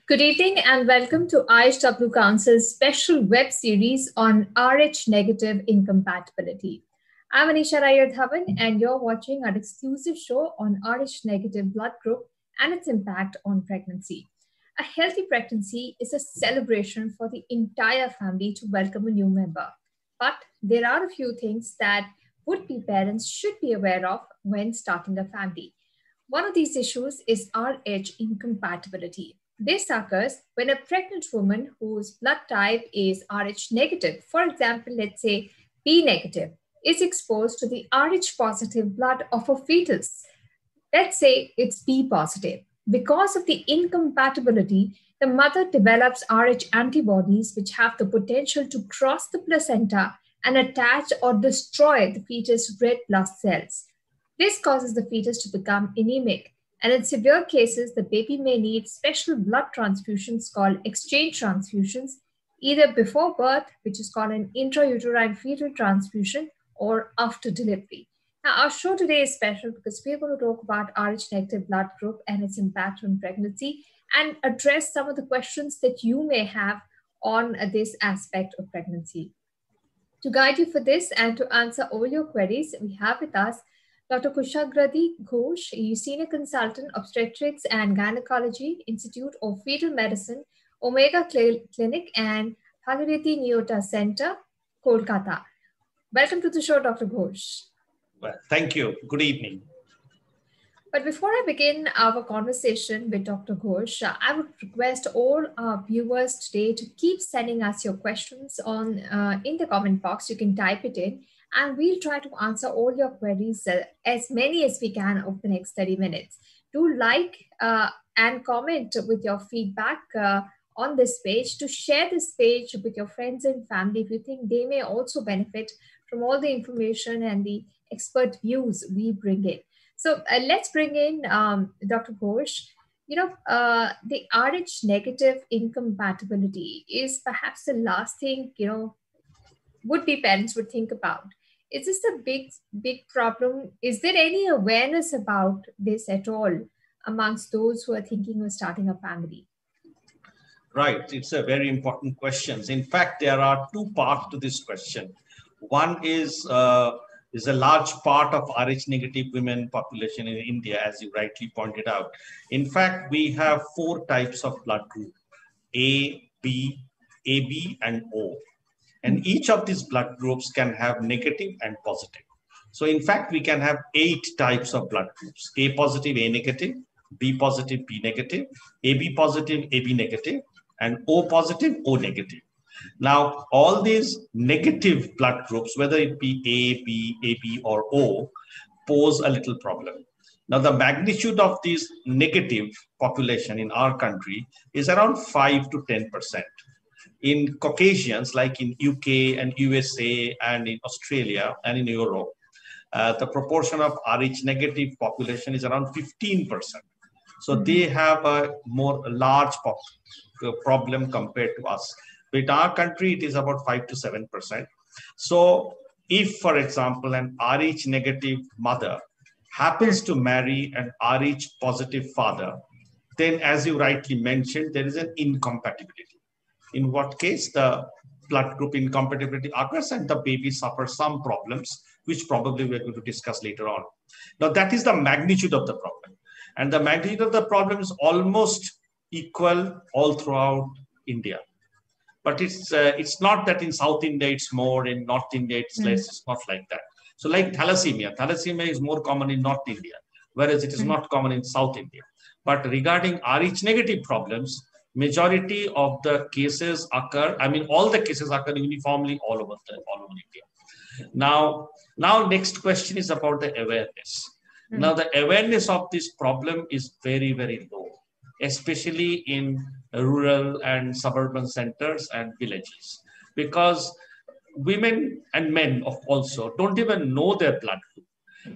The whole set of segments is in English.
Good evening and welcome to IHW Council's special web series on Rh negative incompatibility. I'm Anisha Rayadhavan and you're watching our exclusive show on Rh negative blood group and its impact on pregnancy. A healthy pregnancy is a celebration for the entire family to welcome a new member. But there are a few things that would-be parents should be aware of when starting a family. One of these issues is Rh incompatibility. This occurs when a pregnant woman whose blood type is Rh negative, for example, let's say B negative, is exposed to the Rh positive blood of a fetus. Let's say it's B positive. Because of the incompatibility, the mother develops Rh antibodies which have the potential to cross the placenta and attach or destroy the fetus' red blood cells. This causes the fetus to become anemic, and in severe cases, the baby may need special blood transfusions called exchange transfusions, either before birth, which is called an intrauterine fetal transfusion, or after delivery. Now, our show today is special because we're going to talk about Rh negative blood group and its impact on pregnancy and address some of the questions that you may have on this aspect of pregnancy. To guide you for this and to answer all your queries, we have with us Dr. Kushagrati Ghosh, Senior Consultant, Obstetrics and Gynecology, Institute of Fetal Medicine, Omega Clinic and Bhagirathi Neota Center, Kolkata. Welcome to the show, Dr. Ghosh. Well, thank you. Good evening. But before I begin our conversation with Dr. Ghosh, I would request all our viewers today to keep sending us your questions on in the comment box. You can type it in, and we'll try to answer all your queries, as many as we can over the next 30 minutes. Do like and comment with your feedback on this page, to share this page with your friends and family if you think they may also benefit from all the information and the expert views we bring in. So let's bring in Dr. Ghosh. The Rh negative incompatibility is perhaps the last thing, would-be parents would think about. Is this a big problem? Is there any awareness about this at all amongst those who are thinking of starting a family? Right. It's a very important question. In fact, there are two parts to this question. One is a large part of Rh negative women population in India, as you rightly pointed out. In fact, we have 4 types of blood group: A, B, AB, and O. And each of these blood groups can have negative and positive. So in fact, we can have 8 types of blood groups: A positive, A negative; B positive, B negative; AB positive, AB negative; and O positive, O negative. Now, all these negative blood groups, whether it be A, B, AB, or O, pose a little problem. Now, the magnitude of this negative population in our country is around 5 to 10%. In Caucasians, like in UK and USA and in Australia and in Europe, the proportion of Rh negative population is around 15%. So they have a more large problem compared to us. But in our country, it is about 5 to 7%. So if, for example, an Rh negative mother happens to marry an Rh positive father, then as you rightly mentioned, there is an incompatibility. In what case the blood group incompatibility occurs and the baby suffers some problems, which probably we're going to discuss later on. Now, that is the magnitude of the problem. And the magnitude of the problem is almost equal all throughout India. But it's not that in South India it's more, in North India it's less. It's not like that. So like thalassemia is more common in North India, whereas it is not common in South India. But regarding Rh negative problems, majority of the cases occur, all the cases occur uniformly all over India. Now next question is about the awareness. Now the awareness of this problem is very, very low, especially in rural and suburban centers and villages, because women and men also don't even know their blood group.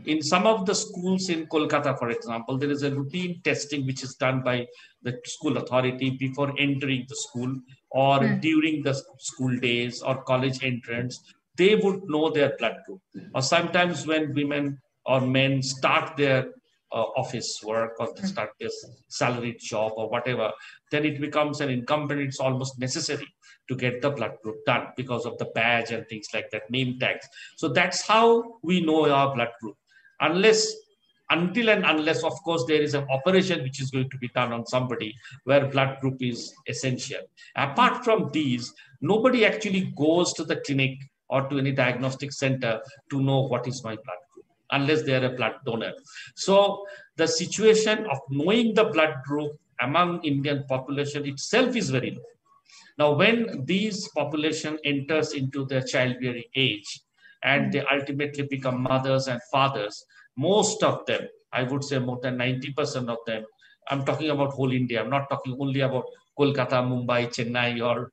In some of the schools in Kolkata, for example, there is a routine testing which is done by the school authority before entering the school or during the school days or college entrance. They would know their blood group. Or sometimes when women or men start their office work, or they start this salaried job or whatever, then it becomes an incumbent. It's almost necessary to get the blood group done because of the badge and things like that, name tags. So that's how we know our blood group. Until and unless, of course, there is an operation which is going to be done on somebody where blood group is essential. Apart from these, nobody actually goes to the clinic or to any diagnostic center to know what is my blood group, unless they are a blood donor. So the situation of knowing the blood group among Indian population itself is very low. Now, when these population enters into their childbearing age and they ultimately become mothers and fathers, most of them, I would say more than 90% of them, I'm talking about whole India, I'm not talking only about Kolkata, Mumbai, Chennai, or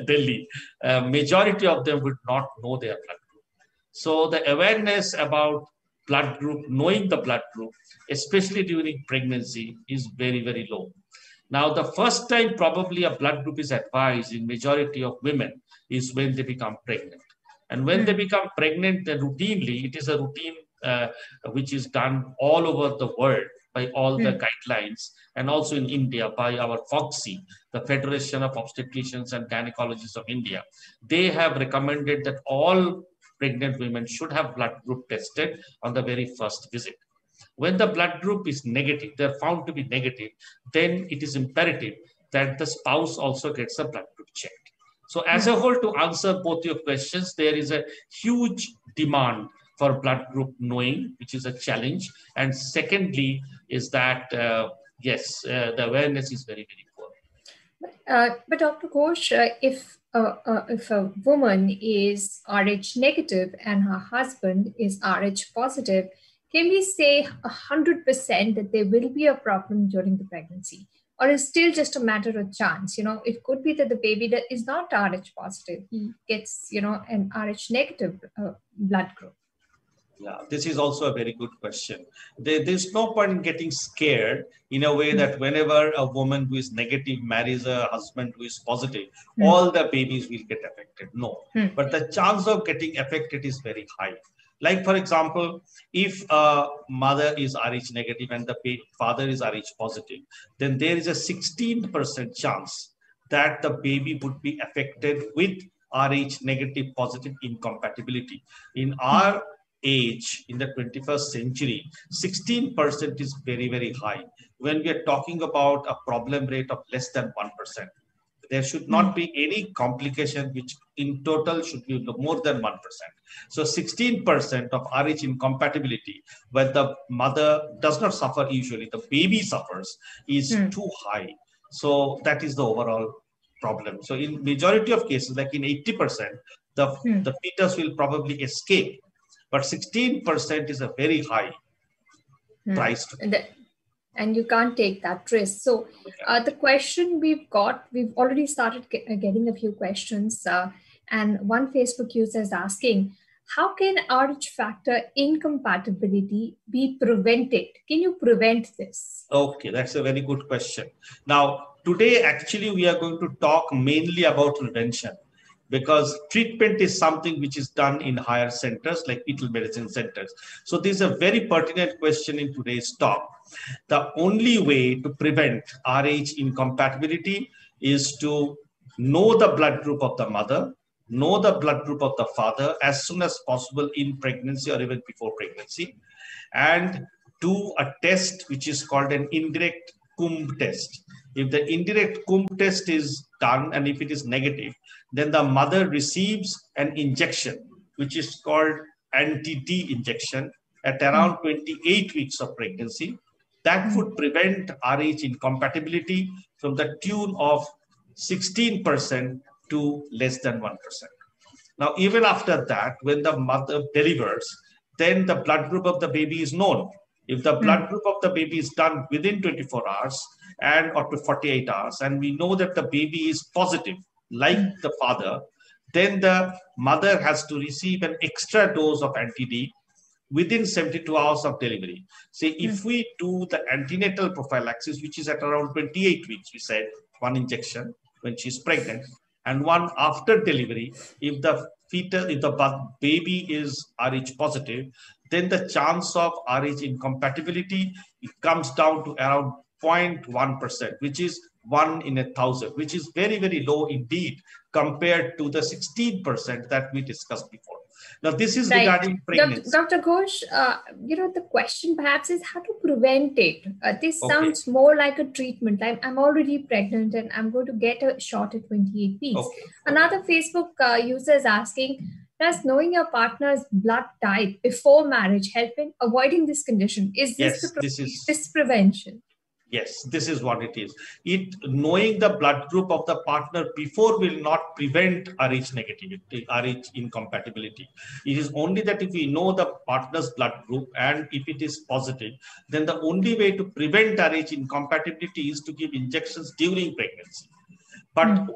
Delhi. Majority of them would not know their blood group. So the awareness about blood group, knowing the blood group, especially during pregnancy, is very, very low. Now, the first time probably a blood group is advised in majority of women is when they become pregnant. And when they become pregnant, then routinely, it is a routine which is done all over the world by all the guidelines, and also in India by our FOGSI, the Federation of Obstetricians and Gynecologists of India. They have recommended that all pregnant women should have blood group tested on the very first visit. When the blood group is negative, they're found to be negative, then it is imperative that the spouse also gets a blood group checked. So as a whole, to answer both your questions, there is a huge demand for blood group knowing, which is a challenge. And secondly, is that, yes, the awareness is very, very poor. But Dr. Ghosh, if a woman is Rh negative and her husband is Rh positive, can we say 100% that there will be a problem during the pregnancy? Or is still just a matter of chance? It could be that the baby that is not Rh positive, he gets, an Rh negative blood group. Yeah, this is also a very good question. There's no point in getting scared in a way that whenever a woman who is negative marries a husband who is positive, all the babies will get affected. No, but the chance of getting affected is very high. Like, for example, if a mother is Rh negative and the father is Rh positive, then there is a 16% chance that the baby would be affected with Rh negative positive incompatibility. In our age, in the 21st century, 16% is very, very high. When we are talking about a problem rate of less than 1%, there should not be any complication, which in total should be more than 1%. So 16% of Rh incompatibility, where the mother does not suffer usually, the baby suffers, is too high. So that is the overall problem. So in majority of cases, like in 80%, the fetus will probably escape. But 16% is a very high price to pay. And you can't take that risk. So the question we've already started getting a few questions. And one Facebook user is asking, how can Rh factor incompatibility be prevented? Can you prevent this? Okay, that's a very good question. Now, today, actually, we are going to talk mainly about prevention, because treatment is something which is done in higher centers like fetal medicine centers. So this is a very pertinent question in today's talk. The only way to prevent Rh incompatibility is to know the blood group of the mother, know the blood group of the father as soon as possible in pregnancy or even before pregnancy, and do a test which is called an indirect Cumb test. If the indirect Cumb test is done and if it is negative, then the mother receives an injection which is called anti-D injection at around 28 weeks of pregnancy. That would prevent Rh incompatibility from the tune of 16% to less than 1%. Now, even after that, when the mother delivers, then the blood group of the baby is known. If the blood group of the baby is done within 24 hours and up to 48 hours, and we know that the baby is positive, like the father, then the mother has to receive an extra dose of anti-D within 72 hours of delivery. Say, if we do the antenatal prophylaxis, which is at around 28 weeks, we said one injection when she's pregnant, and one after delivery, if the fetus, if the baby is Rh positive, then the chance of Rh incompatibility, it comes down to around 0.1%, which is 1 in 1,000, which is very, very low indeed compared to the 16% that we discussed before. Now, this is regarding pregnancy. Dr. Ghosh, the question perhaps is how to prevent it. This sounds more like a treatment. I'm already pregnant and I'm going to get a shot at 28 weeks. Another Facebook user is asking, does knowing your partner's blood type before marriage help in avoiding this condition? Is this this prevention? Yes, this is what it is. Knowing the blood group of the partner before will not prevent Rh negativity, Rh incompatibility. It is only that if we know the partner's blood group and if it is positive, then the only way to prevent Rh incompatibility is to give injections during pregnancy. But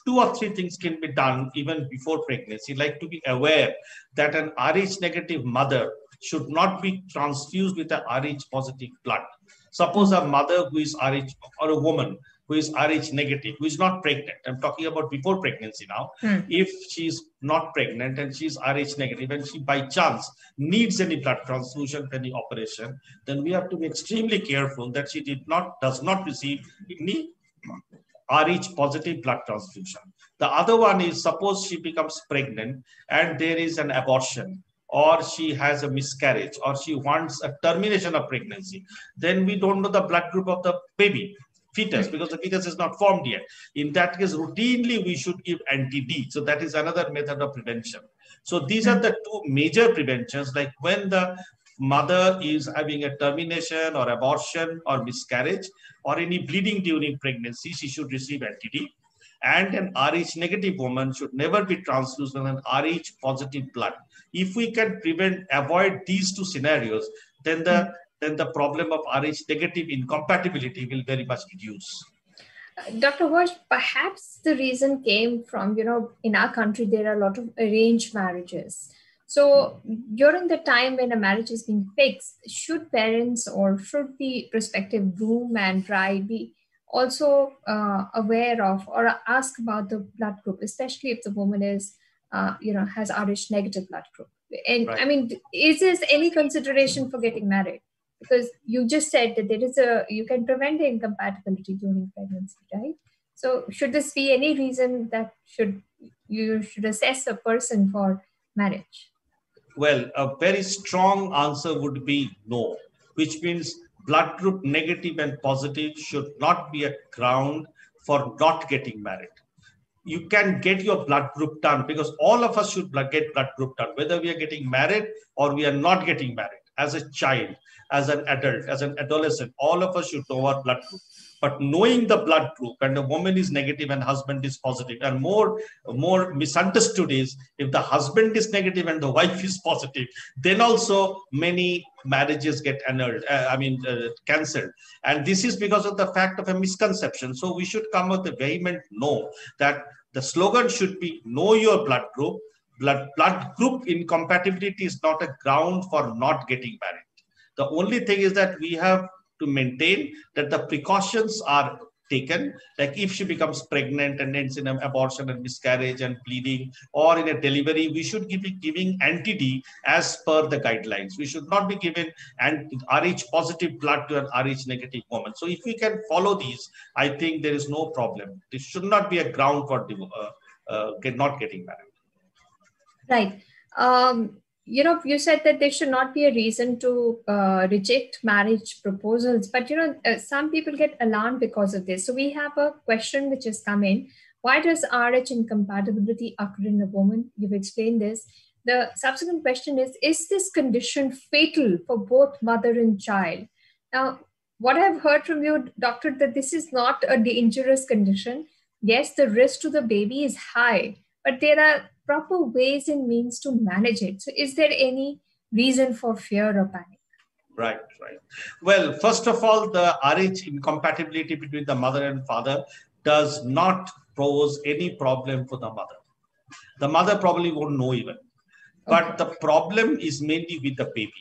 two or three things can be done even before pregnancy, like to be aware that an Rh negative mother should not be transfused with a Rh positive blood. Suppose a mother who is Rh, or a woman who is Rh negative, who is not pregnant. I'm talking about before pregnancy now. If she's not pregnant and she's Rh negative and she by chance needs any blood transfusion, any operation, then we have to be extremely careful that she does not receive any Rh positive blood transfusion. The other one is, suppose she becomes pregnant and there is an abortion, or she has a miscarriage, or she wants a termination of pregnancy, then we don't know the blood group of the baby, fetus, because the fetus is not formed yet. In that case, routinely we should give anti-D. So that is another method of prevention. So these are the two major preventions, like when the mother is having a termination or abortion or miscarriage or any bleeding during pregnancy, she should receive anti-D. And an Rh negative woman should never be transfused with an Rh positive blood. If we can avoid these two scenarios, then the problem of Rh negative incompatibility will very much reduce. Dr. Ghosh, perhaps the reason came from, in our country, there are a lot of arranged marriages. So during the time when a marriage is being fixed, should parents or should the prospective groom and bride be also aware of or ask about the blood group, especially if the woman is, has Rh negative blood group? And right. I mean, is there any consideration for getting married? Because you just said that you can prevent the incompatibility during pregnancy, right? So should this be any reason that you should assess a person for marriage? Well, a very strong answer would be no, which means blood group negative and positive should not be a ground for not getting married. You can get your blood group done, because all of us should get blood group done, whether we are getting married or we are not getting married. As a child, as an adult, as an adolescent, all of us should know our blood group. But knowing the blood group, and the woman is negative and husband is positive, and more misunderstood is if the husband is negative and the wife is positive, then also many marriages get annulled, cancelled. And this is because of the fact of a misconception. So we should come with a vehement no, that the slogan should be know your blood group. Blood group incompatibility is not a ground for not getting married. The only thing is that we have to maintain that the precautions are taken. Like if she becomes pregnant and ends in an abortion and miscarriage and bleeding, or in a delivery, we should be giving anti-D as per the guidelines. We should not be giving Rh positive blood to an Rh negative woman. So if we can follow these, I think there is no problem. This should not be a ground for not getting married. Right. You said that there should not be a reason to reject marriage proposals, but some people get alarmed because of this. So we have a question which has come in. Why does Rh incompatibility occur in a woman? You've explained this. The subsequent question is this condition fatal for both mother and child? Now, what I've heard from you, doctor, that this is not a dangerous condition. Yes, the risk to the baby is high, but there are proper ways and means to manage it. So is there any reason for fear or panic? Right. Well, first of all, the Rh incompatibility between the mother and father does not pose any problem for the mother. The mother probably won't know even. But the problem is mainly with the baby.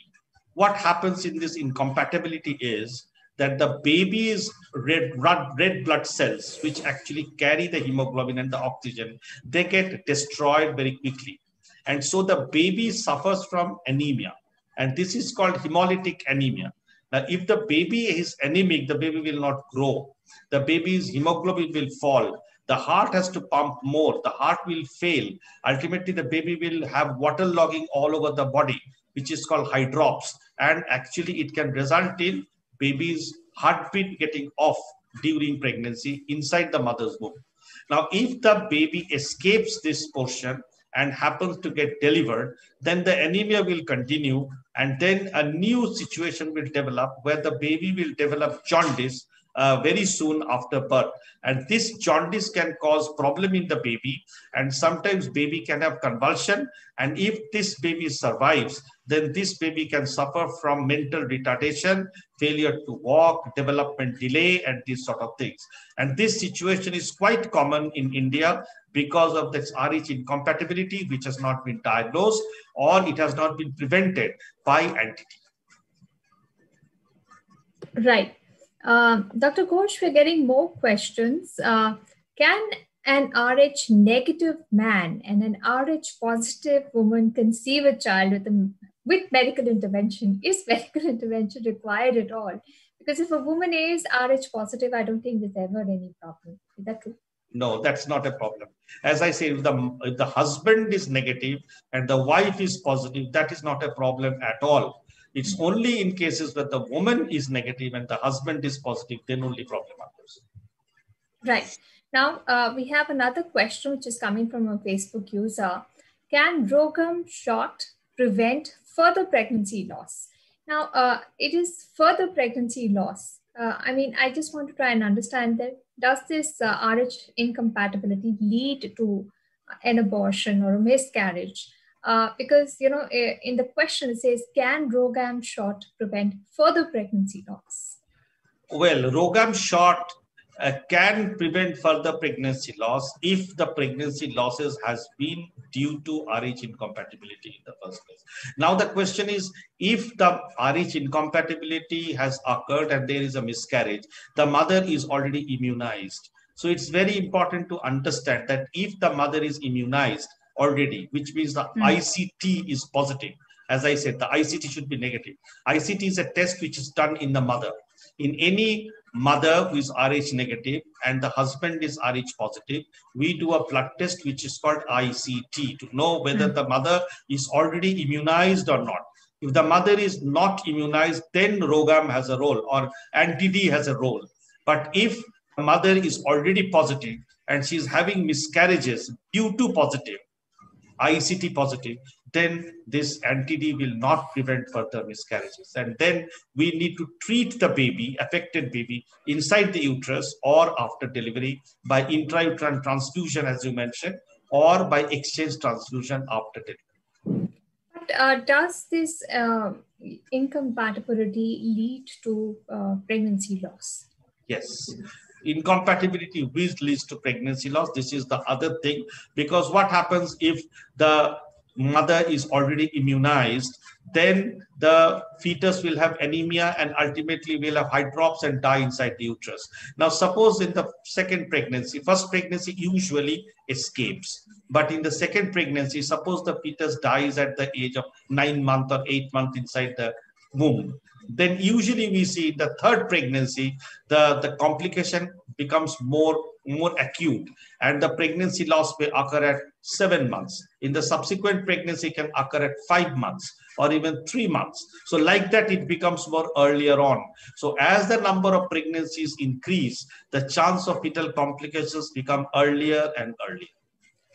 What happens in this incompatibility is that the baby's red blood cells, which actually carry the hemoglobin and the oxygen, they get destroyed very quickly. And so the baby suffers from anemia. And this is called hemolytic anemia. Now, if the baby is anemic, the baby will not grow. The baby's hemoglobin will fall. The heart has to pump more. The heart will fail. Ultimately, the baby will have waterlogging all over the body, which is called hydrops. And actually, it can result in baby's heartbeat getting off during pregnancy inside the mother's womb. Now, if the baby escapes this portion and happens to get delivered, then the anemia will continue, and then a new situation will develop where the baby will develop jaundice very soon after birth. And this jaundice can cause problem in the baby, and sometimes baby can have convulsion. And if this baby survives, then this baby can suffer from mental retardation, failure to walk, development delay, and these sort of things. And this situation is quite common in India because of this Rh incompatibility, which has not been diagnosed or it has not been prevented by NTD. Right. Dr. Ghosh, we're getting more questions. Can an Rh negative man and an Rh positive woman conceive a child with medical intervention? Is medical intervention required at all? Because if a woman is Rh positive, I don't think there's ever any problem. Is that true? No, that's not a problem. As I say, if the husband is negative and the wife is positive, that is not a problem at all. It's only in cases where the woman is negative and the husband is positive, then only problem occurs. Right. Now, we have another question which is coming from a Facebook user. Can RhoGAM shot prevent further pregnancy loss? Now, it is further pregnancy loss. I mean, I just want to try and understand that. Does this Rh incompatibility lead to an abortion or a miscarriage? Because, you know, in the question it says, can RhoGAM shot prevent further pregnancy loss? Well, RhoGAM shot can prevent further pregnancy loss if the pregnancy losses has been due to Rh incompatibility in the first place. Now the question is, if the Rh incompatibility has occurred and there is a miscarriage, the mother is already immunized. So it's very important to understand that if the mother is immunized already, which means the ICT is positive. As I said, the ICT should be negative. ICT is a test which is done in the mother. In any mother who is Rh negative and the husband is Rh positive, we do a blood test which is called ICT to know whether the mother is already immunized or not. If the mother is not immunized, then RhoGAM has a role or NTD has a role. But if the mother is already positive and she is having miscarriages due to positive, ICT positive, then this NTD will not prevent further miscarriages. And then we need to treat the baby, affected baby, inside the uterus or after delivery by intrauterine transfusion, as you mentioned, or by exchange transfusion after delivery. But does this incompatibility lead to pregnancy loss? Yes. Incompatibility which leads to pregnancy loss. This is the other thing, because what happens if the mother is already immunized, then the fetus will have anemia and ultimately will have hydrops and die inside the uterus. Now, suppose in the second pregnancy, first pregnancy usually escapes, but in the second pregnancy, suppose the fetus dies at the age of 9 months or 8 months inside the womb, then usually we see in the third pregnancy, the complication becomes more acute and the pregnancy loss may occur at 7 months. In the subsequent pregnancy can occur at 5 months or even 3 months. So like that, it becomes more earlier on. So as the number of pregnancies increase, the chance of fetal complications become earlier and earlier.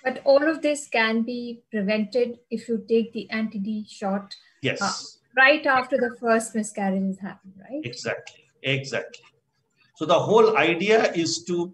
But all of this can be prevented if you take the NTD shot. Yes. Right after the first miscarriage has happened, right? Exactly. So the whole idea is to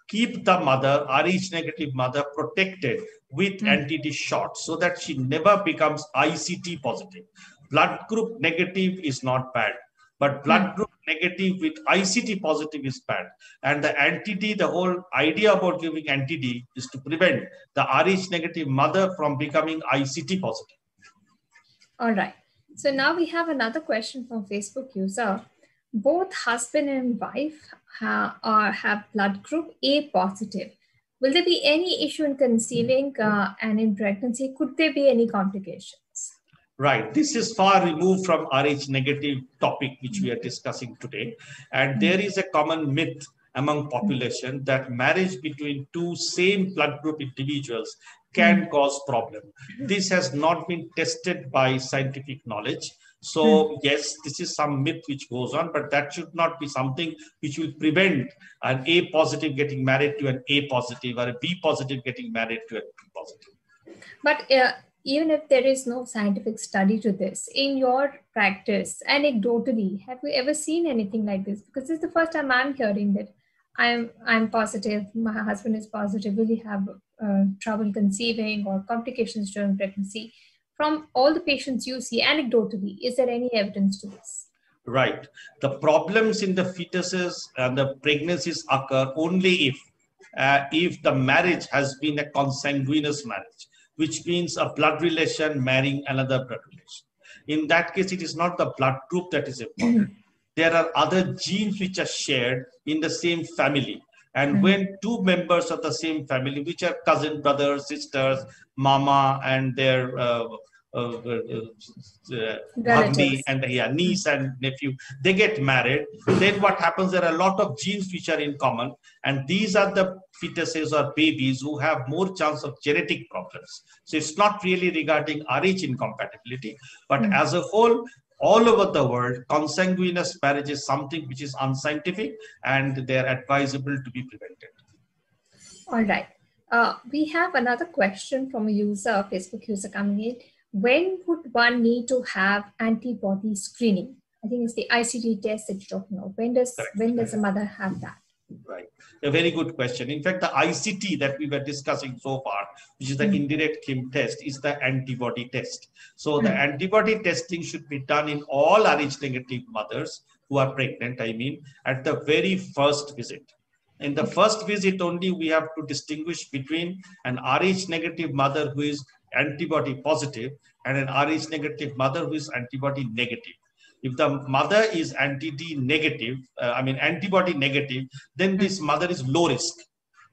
keep the mother, Rh negative mother, protected with NTD shots so that she never becomes ICT positive. Blood group negative is not bad, but blood group negative with ICT positive is bad. And the NTD, the whole idea about giving NTD is to prevent the Rh negative mother from becoming ICT positive. All right. So now we have another question from Facebook user. both husband and wife have blood group A positive, will there be any issue in conceiving and in pregnancy? Could there be any complications? Right. This is far removed from Rh negative topic, which we are discussing today. And there is a common myth among population that marriage between two same blood group individuals can cause problem. This has not been tested by scientific knowledge. So yes, this is some myth which goes on, but that should not be something which will prevent an A positive getting married to an A positive or a B positive getting married to a B positive. But even if there is no scientific study to this, in your practice, anecdotally, have you ever seen anything like this? Because this is the first time I'm hearing that I'm positive, my husband is positive, will he have trouble conceiving or complications during pregnancy? From all the patients you see anecdotally, is there any evidence to this? Right. The problems in the fetuses and the pregnancies occur only if the marriage has been a consanguineous marriage, which means a blood relation marrying another blood relation. In that case, it is not the blood group that is important. There are other genes which are shared in the same family. And when two members of the same family, which are cousin, brothers, sisters, mama, and their bhagni and niece and nephew, they get married, then what happens, there are a lot of genes which are in common, and these are the fetuses or babies who have more chance of genetic problems. So it's not really regarding Rh incompatibility, but as a whole, all over the world, consanguineous marriage is something which is unscientific and they're advisable to be prevented. All right. We have another question from a user, a Facebook user coming in. When would one need to have antibody screening? I think it's the ICD test that you're talking about. When does a mother have that? Right. A very good question. In fact, the ICT that we were discussing so far, which is the indirect Kim test, is the antibody test. So the antibody testing should be done in all Rh negative mothers who are pregnant, at the very first visit. In the first visit only, we have to distinguish between an Rh negative mother who is antibody positive and an Rh negative mother who is antibody negative. If the mother is antibody negative, then this mother is low risk.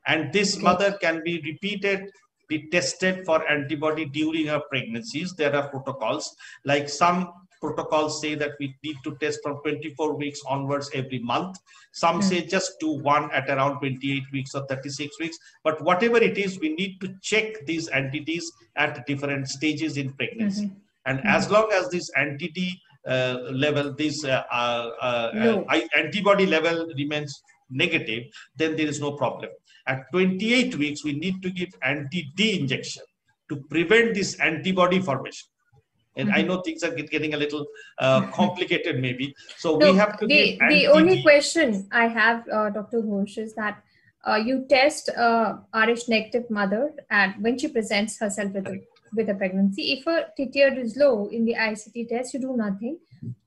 And this mother can be tested for antibody during her pregnancies. There are protocols, like some protocols say that we need to test from 24 weeks onwards every month. Some say just do one at around 28 weeks or 36 weeks. But whatever it is, we need to check these entities at different stages in pregnancy. And as long as this antibody level, this antibody level remains negative, then there is no problem. At 28 weeks, we need to give anti-D injection to prevent this antibody formation. And I know things are getting a little complicated maybe. So we have to give the only question I have, Dr. Ghosh, is that you test Rh negative mother and when she presents herself with a pregnancy. If her TTR is low in the ICT test, you do nothing.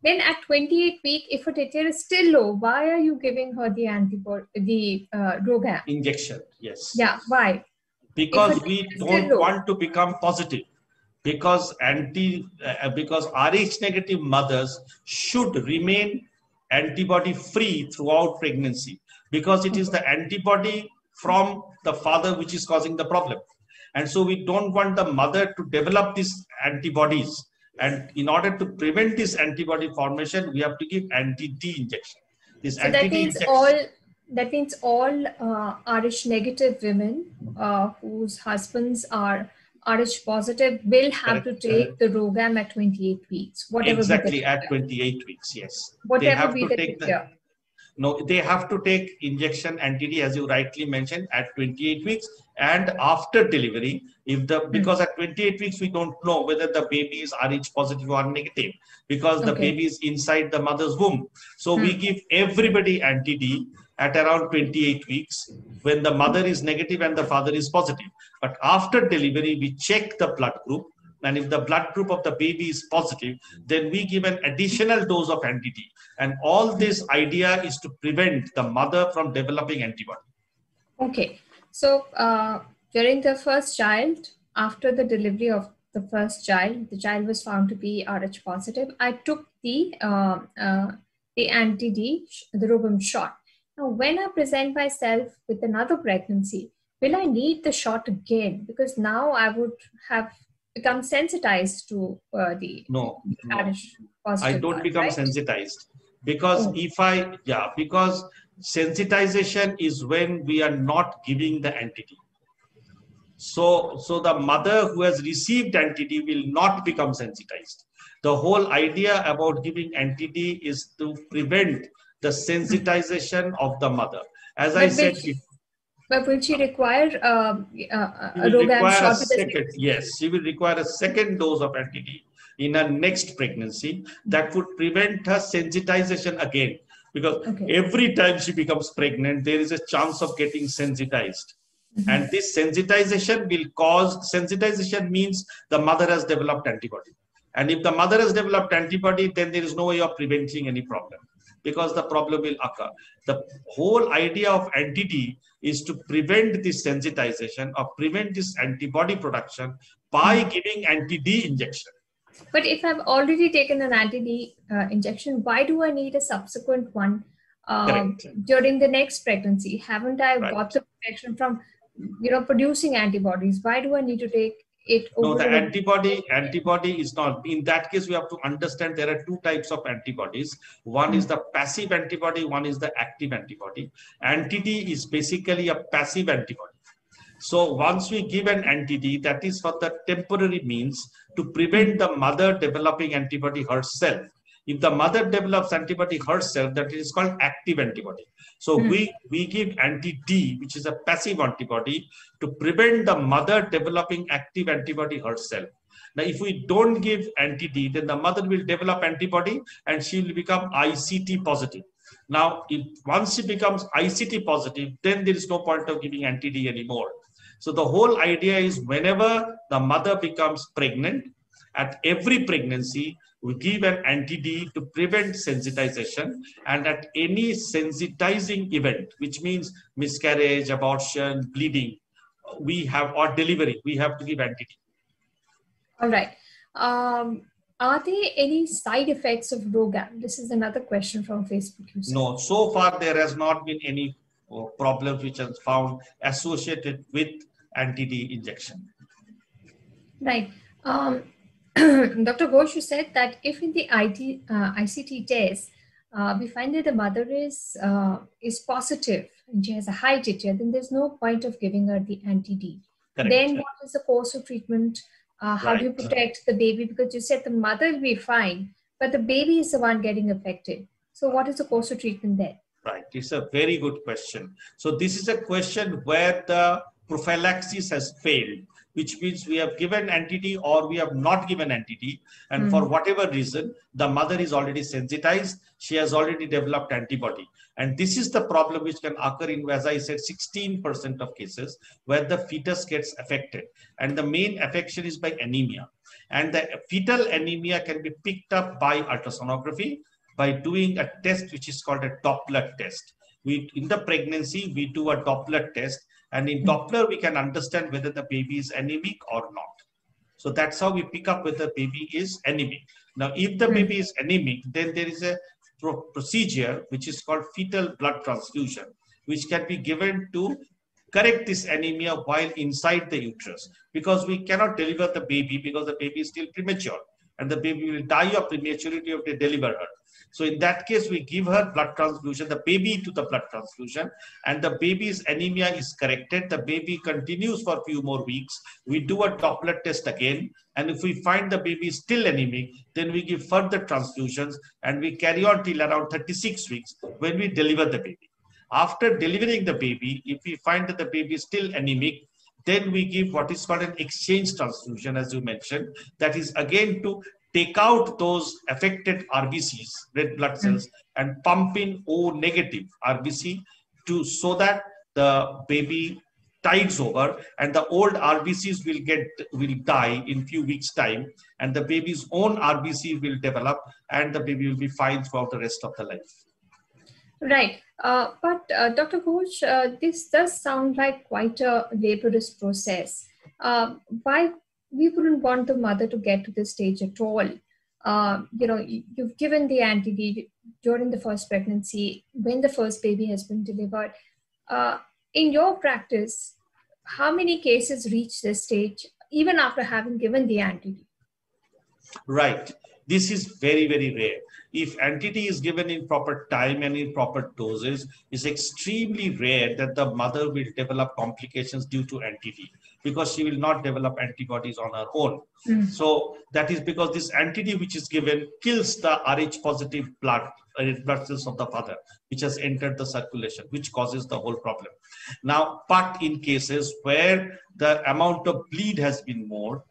Then at 28 week, if her TTR is still low, why are you giving her the antibody, the RhoGAM injection? Yes. Yeah. Why? Because we don't want to become positive. Because Rh negative mothers should remain antibody free throughout pregnancy, because it is the antibody from the father which is causing the problem. And so we don't want the mother to develop these antibodies. And in order to prevent this antibody formation, we have to give anti-D injection. This so that means all Rh negative women whose husbands are Rh positive will have to take the RhoGAM at 28 weeks. Whatever exactly, at 28 weeks, yes. Whatever be the TTR. No, they have to take injection anti-D, as you rightly mentioned, at 28 weeks and after delivery. Because at 28 weeks, we don't know whether the baby is Rh positive or negative, because the baby is inside the mother's womb. So we give everybody anti-D at around 28 weeks when the mother is negative and the father is positive. But after delivery, we check the blood group. And if the blood group of the baby is positive, then we give an additional dose of anti-D. And all this idea is to prevent the mother from developing antibody. Okay. So during the first child, after the delivery of the first child, the child was found to be Rh positive. I took the the anti-D, the Rhobam shot. Now, when I present myself with another pregnancy, will I need the shot again? Because now I would have become sensitized to the No, Irish I positive don't blood, become right? sensitized because Oh, because sensitization is when we are not giving the anti-D. So the mother who has received anti-D will not become sensitized. The whole idea about giving anti-D is to prevent the sensitization of the mother. As I but said will she require she a will Rogam require a shot with a second, second? yes, she will require a second dose of anti-D in her next pregnancy that would prevent her sensitization again. Because Okay. every time she becomes pregnant, there is a chance of getting sensitized. And this sensitization will cause, sensitization means the mother has developed antibody. And if the mother has developed antibody, then there is no way of preventing any problem because the problem will occur. The whole idea of anti-D is to prevent this sensitization or prevent this antibody production by giving anti-D injection. But if I've already taken an anti-D injection, why do I need a subsequent one Correct. during the next pregnancy? Haven't I Right. got the protection from, producing antibodies? Why do I need to take it No, over the and antibody is not. In that case, we have to understand there are two types of antibodies. One is the passive antibody, one is the active antibody. Anti-D is basically a passive antibody. So once we give an anti-D, that is for the temporary means to prevent the mother developing antibody herself. If the mother develops antibody herself, that is called active antibody. So we give anti-D, which is a passive antibody, to prevent the mother developing active antibody herself. Now, if we don't give anti-D, then the mother will develop antibody and she will become ICT positive. Now, once she becomes ICT positive, then there is no point of giving anti-D anymore. So the whole idea is whenever the mother becomes pregnant, at every pregnancy, we give an anti-D to prevent sensitization. And at any sensitizing event, which means miscarriage, abortion, bleeding, or delivery, we have to give anti-D. all right. Are there any side effects of Rogam? This is another question from Facebook user. No, so far there has not been any problems which are found associated with anti-D injection. Right. Dr. Ghosh, you said that if in the ICT test, we find that the mother is positive and she has a high TTR, then there's no point of giving her the anti-D. Then what is the course of treatment? How do you protect the baby? Because you said the mother will be fine, but the baby is the one getting affected. So what is the course of treatment there? Right. It's a very good question. So this is a question where the prophylaxis has failed, which means we have given anti-D or we have not given anti-D. And for whatever reason, the mother is already sensitized. She has already developed antibody. And this is the problem which can occur in, as I said, 16% of cases where the fetus gets affected. And the main affection is by anemia. And the fetal anemia can be picked up by ultrasonography, by doing a test which is called a Doppler test. In the pregnancy, we do a Doppler test, and in Doppler, we can understand whether the baby is anemic or not. So that's how we pick up whether the baby is anemic. Now, if the baby is anemic, then there is a procedure which is called fetal blood transfusion, which can be given to correct this anemia while inside the uterus, because we cannot deliver the baby because the baby is still premature and the baby will die of prematurity if they deliver her. So in that case, we give her blood transfusion, the baby to the blood transfusion, and the baby's anemia is corrected. The baby continues for a few more weeks. We do a Doppler test again. And if we find the baby is still anemic, then we give further transfusions and we carry on till around 36 weeks when we deliver the baby. After delivering the baby, if we find that the baby is still anemic, then we give what is called an exchange transfusion, as you mentioned. That is again to take out those affected RBCs, red blood cells, and pump in O negative RBC so that the baby tides over and the old RBCs will die in few weeks time, and the baby's own RBC will develop and the baby will be fine throughout the rest of the life. Right. But Dr. Ghosh, this does sound like quite a laborious process. Why we wouldn't want the mother to get to this stage at all? you've given the anti-D during the first pregnancy, when the first baby has been delivered. In your practice, how many cases reach this stage even after having given the anti-D? Right. This is very, very rare. If anti-D is given in proper time and in proper doses, it's extremely rare that the mother will develop complications due to anti-D, because she will not develop antibodies on her own. So that is because this anti-D which is given kills the Rh positive blood cells of the father, which has entered the circulation, which causes the whole problem. Now, but in cases where the amount of bleed has been more,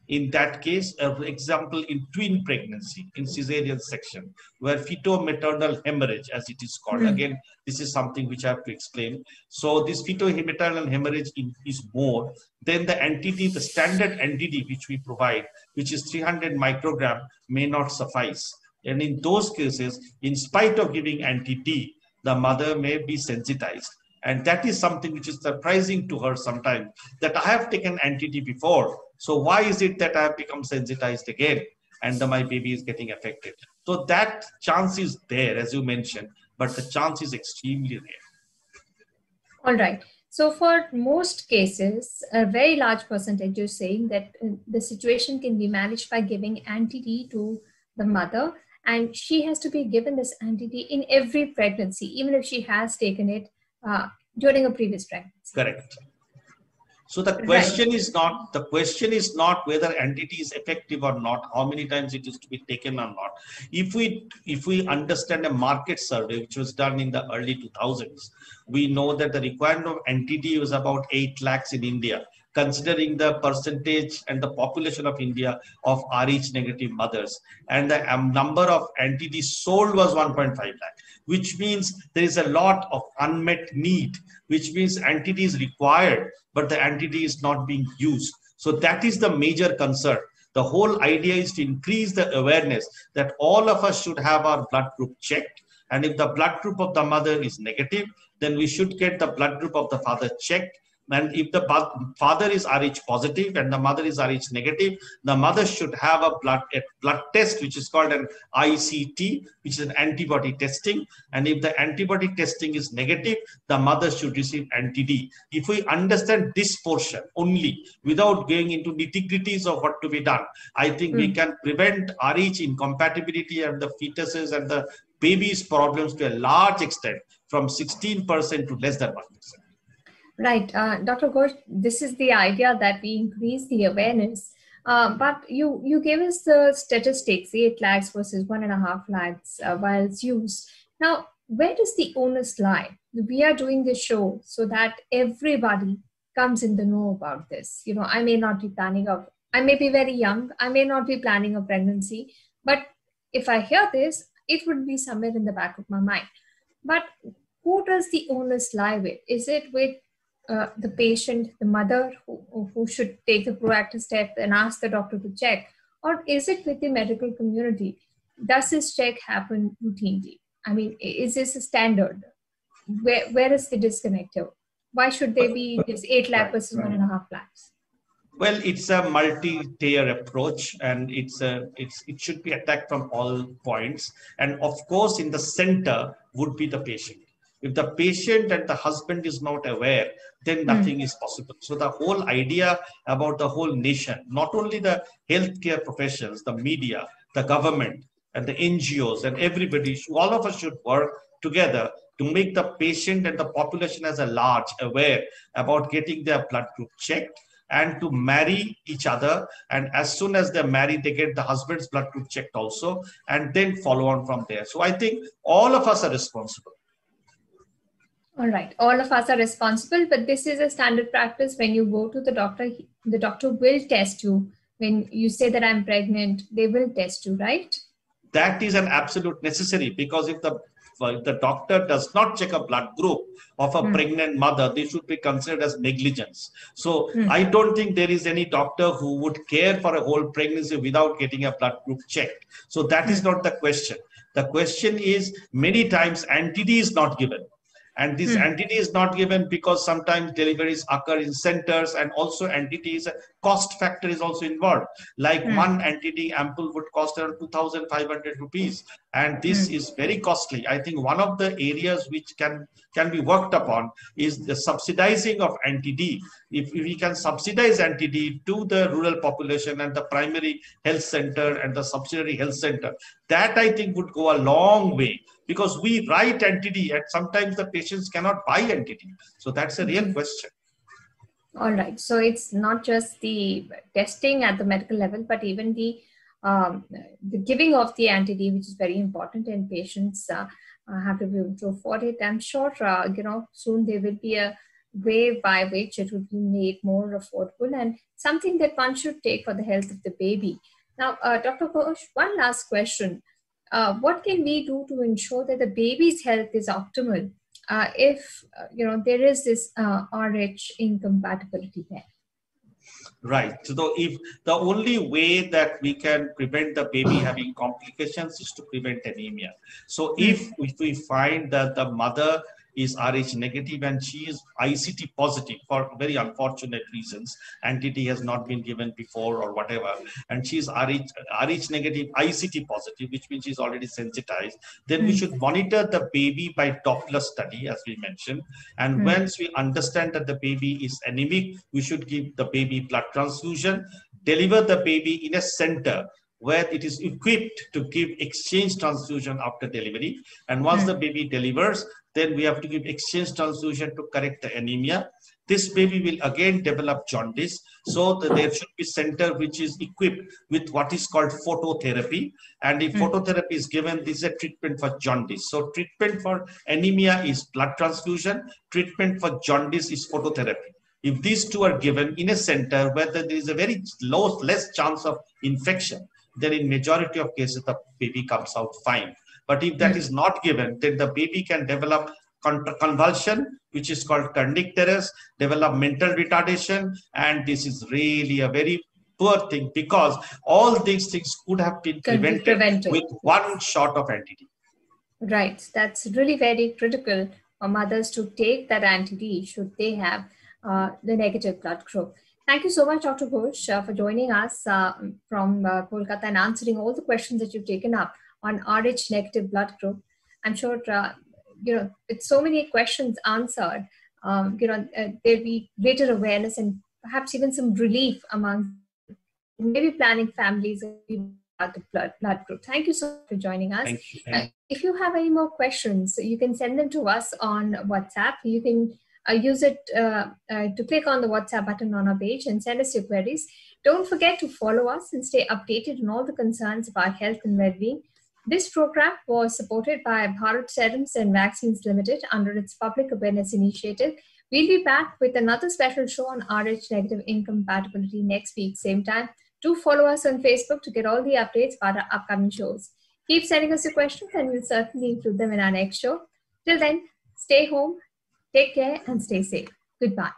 in that case, for example, in twin pregnancy, in cesarean section, where feto-maternal hemorrhage, as it is called. Again, this is something which I have to explain. So this feto-maternal hemorrhage is more, then the anti-D, the standard anti-D which we provide, which is 300 microgram, may not suffice. And in those cases, in spite of giving anti-D, the mother may be sensitized. And that is something which is surprising to her sometimes, that I have taken anti-D before. So why is it that I have become sensitized again and my baby is getting affected? So that chance is there, as you mentioned, but the chance is extremely rare. All right. So for most cases, a very large percentage is saying that the situation can be managed by giving anti-D to the mother, and she has to be given this anti-D in every pregnancy, even if she has taken it during a previous pregnancy. Correct. So the question is not whether anti-D is effective or not, how many times it is to be taken or not. If we understand a market survey which was done in the early 2000s, we know that the requirement of anti-D was about 8 lakhs in India, considering the percentage and the population of India of Rh negative mothers, and the number of anti-D sold was 1.5 lakh, which means there is a lot of unmet need, which means anti-D is required, but the anti-D is not being used. So that is the major concern. The whole idea is to increase the awareness that all of us should have our blood group checked. And if the blood group of the mother is negative, then we should get the blood group of the father checked. And if the father is Rh positive and the mother is Rh negative, the mother should have a blood test, which is called an ICT, which is an antibody testing. And if the antibody testing is negative, the mother should receive anti-D. If we understand this portion only, without going into nitty-gritties of what to be done, I think we can prevent Rh incompatibility and the fetuses and the baby's problems to a large extent, from 16% to less than 1%. Right. Dr. Ghosh, this is the idea that we increase the awareness. But you gave us the statistics, 8 lakhs versus 1.5 lakhs vials used. Now, where does the onus lie? We are doing this show so that everybody comes in the know about this. I may not be I may be very young, I may not be planning a pregnancy, but if I hear this, it would be somewhere in the back of my mind. But who does the onus lie with? Is it with the patient, the mother, who should take the proactive step and ask the doctor to check? Or is it with the medical community? Does this check happen routinely? I mean, is this a standard? Where is the disconnect here? Why should they be this 8 lakh versus 1.5 lakhs? Well, it's a multi-tier approach, and it should be attacked from all points. And of course, in the center would be the patient. If the patient and the husband is not aware, then nothing is possible. So the whole idea about the whole nation, not only the healthcare professionals, the media, the government, and the NGOs, and everybody, all of us should work together to make the patient and the population as a large aware about getting their blood group checked, and to marry each other. And as soon as they're married, they get the husband's blood group checked also, and then follow on from there. So I think all of us are responsible. All right. All of us are responsible, but this is a standard practice. When you go to the doctor will test you. When you say that I'm pregnant, they will test you, right? That is an absolute necessary, because if the doctor does not check a blood group of a pregnant mother, they should be considered as negligence. So I don't think there is any doctor who would care for a whole pregnancy without getting a blood group checked. So that is not the question. The question is, many times anti-D is not given. And this NTD is not given because sometimes deliveries occur in centers, and also NTD is a cost factor is also involved. Like one NTD ampoule would cost around 2,500 rupees. And this is very costly. I think one of the areas which can be worked upon is the subsidizing of NTD. If we can subsidize NTD to the rural population and the primary health center and the subsidiary health center, that I think would go a long way, because we write NTD and sometimes the patients cannot buy NTD. So that's a real question. All right. So it's not just the testing at the medical level, but even the giving of the NTD, which is very important, and patients have to be able to afford it. I'm sure, soon there will be a way by which it will be made more affordable, and something that one should take for the health of the baby. Now, Dr. Ghosh, one last question. What can we do to ensure that the baby's health is optimal if there is this RH incompatibility there? Right. So if the only way that we can prevent the baby having complications is to prevent anemia. So if we find that the mother is Rh negative and she is ICT positive for very unfortunate reasons, NTD has not been given before or whatever, and she is Rh negative ICT positive, which means she's already sensitized, then we should monitor the baby by Doppler study, as we mentioned. And once we understand that the baby is anemic, we should give the baby blood transfusion, deliver the baby in a center where it is equipped to give exchange transfusion after delivery. And once the baby delivers, then we have to give exchange transfusion to correct the anemia. This baby will again develop jaundice. So there should be center which is equipped with what is called phototherapy. And if phototherapy is given, this is a treatment for jaundice. So treatment for anemia is blood transfusion. Treatment for jaundice is phototherapy. If these two are given in a center where there is a very less chance of infection, then in majority of cases, the baby comes out fine. But if that is not given, then the baby can develop convulsion, which is called kernicterus, develop mental retardation. And this is really a very poor thing, because all these things could have been prevented with one shot of NTD. Right. That's really very critical for mothers to take that NTD should they have the negative blood group. Thank you so much, Dr. Ghosh, for joining us from Kolkata and answering all the questions that you've taken up on Rh negative blood group. I'm sure, with so many questions answered, there'll be greater awareness and perhaps even some relief among maybe planning families about the blood group. Thank you so much for joining us. If you have any more questions, you can send them to us on WhatsApp. You can use it to click on the WhatsApp button on our page and send us your queries. Don't forget to follow us and stay updated on all the concerns about health and well-being. This program was supported by Bharat Serums and Vaccines Limited under its public awareness initiative. We'll be back with another special show on Rh negative incompatibility next week, same time. Do follow us on Facebook to get all the updates about our upcoming shows. Keep sending us your questions and we'll certainly include them in our next show. Till then, stay home, take care and stay safe. Goodbye.